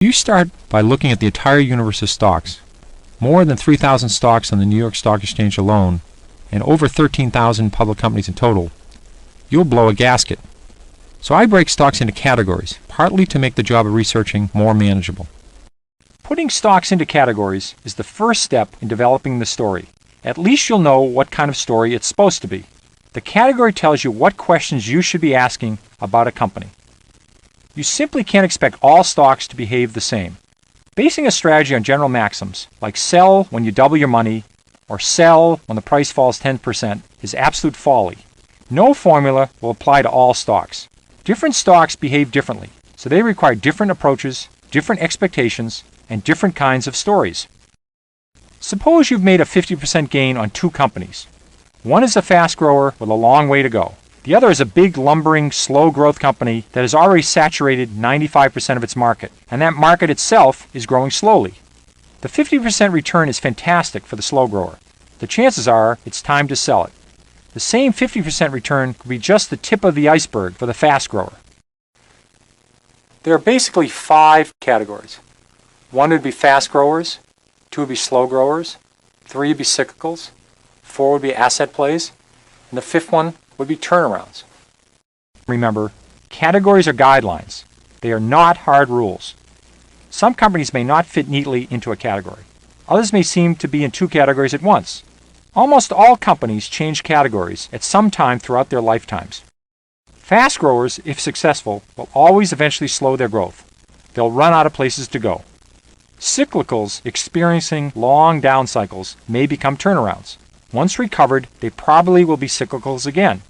You start by looking at the entire universe of stocks. More than 3,000 stocks on the New York Stock Exchange alone, and over 13,000 public companies in total. You'll blow a gasket. So I break stocks into categories, partly to make the job of researching more manageable. Putting stocks into categories is the first step in developing the story. At least you'll know what kind of story it's supposed to be. The category tells you what questions you should be asking about a company. You simply can't expect all stocks to behave the same. Basing a strategy on general maxims, like sell when you double your money, or sell when the price falls 10%, is absolute folly. No formula will apply to all stocks. Different stocks behave differently, so they require different approaches, different expectations, and different kinds of stories. Suppose you've made a 50% gain on two companies. One is a fast grower with a long way to go. The other is a big, lumbering, slow growth company that has already saturated 95% of its market, and that market itself is growing slowly. The 50% return is fantastic for the slow grower. The chances are it's time to sell it. The same 50% return could be just the tip of the iceberg for the fast grower. There are basically 5 categories. 1 would be fast growers, 2 would be slow growers, 3 would be cyclicals, 4 would be asset plays, and the 5th one would be turnarounds. Remember, categories are guidelines. They are not hard rules. Some companies may not fit neatly into a category. Others may seem to be in 2 categories at once. Almost all companies change categories at some time throughout their lifetimes. Fast growers, if successful, will always eventually slow their growth. They'll run out of places to go. Cyclicals experiencing long down cycles may become turnarounds. Once recovered, they probably will be cyclicals again.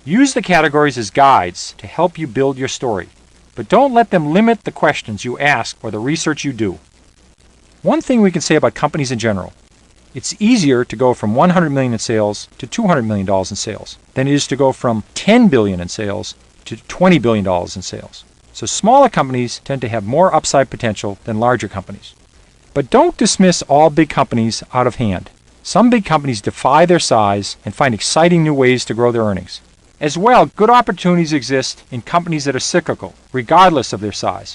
Use the categories as guides to help you build your story, but don't let them limit the questions you ask or the research you do. One thing we can say about companies in general: it's easier to go from $100 million in sales to $200 million in sales than it is to go from $10 billion in sales to $20 billion in sales. So smaller companies tend to have more upside potential than larger companies. But don't dismiss all big companies out of hand. Some big companies defy their size and find exciting new ways to grow their earnings. As well, good opportunities exist in companies that are cyclical, regardless of their size.